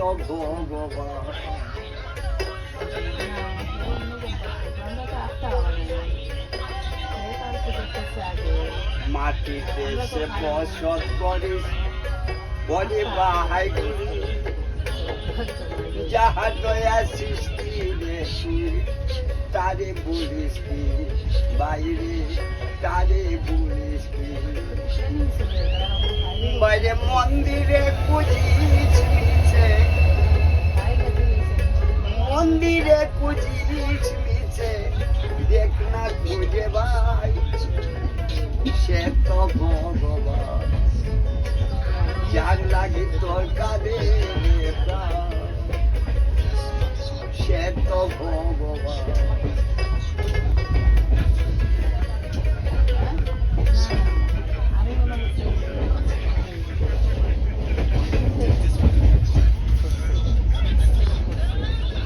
তো ভগবান মাটিতে সে বসত করিস বলে বাহাই যাহা দয়া সৃষ্টি রে তারে বলিস কি বাইরে তারে বলিস কি বাইরে মন্দিরে কুজিস মিছে মন্দিরে কুজিস মিছে দেখ না খুঁজে ভাই সে তো ভগবান যার লাগে তোর কাঁদে সে তো ভগবান